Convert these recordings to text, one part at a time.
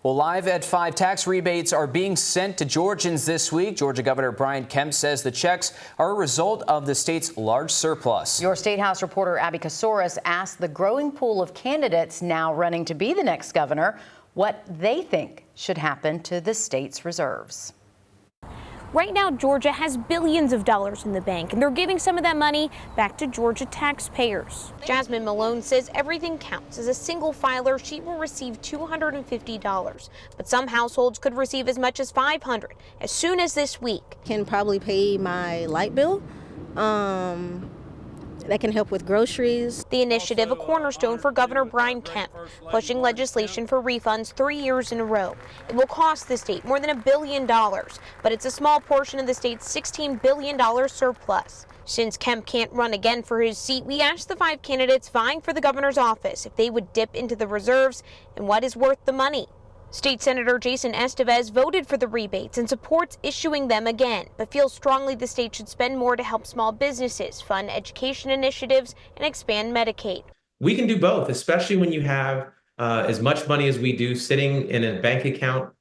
Well, live at 5, tax rebates are being sent to Georgians this week. Georgia Governor Brian Kemp says the checks are a result of the state's large surplus. Your State House reporter Abby Casores asked the growing pool of candidates now running to be the next governor what they think should happen to the state's reserves. Right now, Georgia has billions of dollars in the bank, and they're giving some of that money back to Georgia taxpayers. Jasmine Malone says everything counts. As a single filer, she will receive $250, but some households could receive as much as $500 as soon as this week. Can probably pay my light bill. That can help with groceries. The initiative, a cornerstone for Governor Brian Kemp, pushing legislation for refunds 3 years in a row. It will cost the state more than $1 billion, but it's a small portion of the state's $16 billion surplus. Since Kemp can't run again for his seat, we asked the 5 candidates vying for the governor's office if they would dip into the reserves and what is worth the money. State Senator Jason Estevez voted for the rebates and supports issuing them again, but feels strongly the state should spend more to help small businesses, fund education initiatives, and expand Medicaid. We can do both, especially when you have as much money as we do sitting in a bank account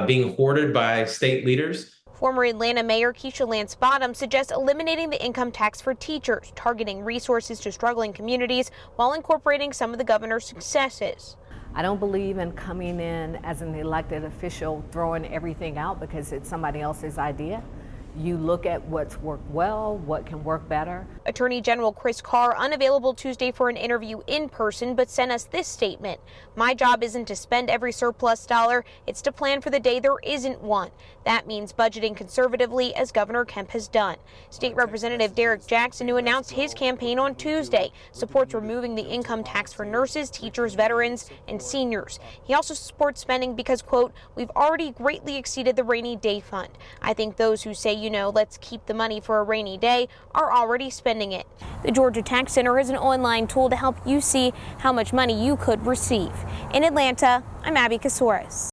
being hoarded by state leaders. Former Atlanta Mayor Keisha Lance Bottoms suggests eliminating the income tax for teachers, targeting resources to struggling communities while incorporating some of the governor's successes. I don't believe in coming in as an elected official throwing everything out because it's somebody else's idea. You look at what's worked well, what can work better. Attorney General Chris Carr unavailable Tuesday for an interview in person, but sent us this statement. My job isn't to spend every surplus dollar, it's to plan for the day there isn't one. That means budgeting conservatively, as Governor Kemp has done. State Representative Derek Jackson, who announced his campaign on Tuesday, supports removing the income tax for nurses, teachers, veterans, and seniors. He also supports spending because, quote, we've already greatly exceeded the rainy day fund. I think those who say, let's keep the money for a rainy day are already spending it. The Georgia Tax Center is an online tool to help you see how much money you could receive. In Atlanta, I'm Abby Casores.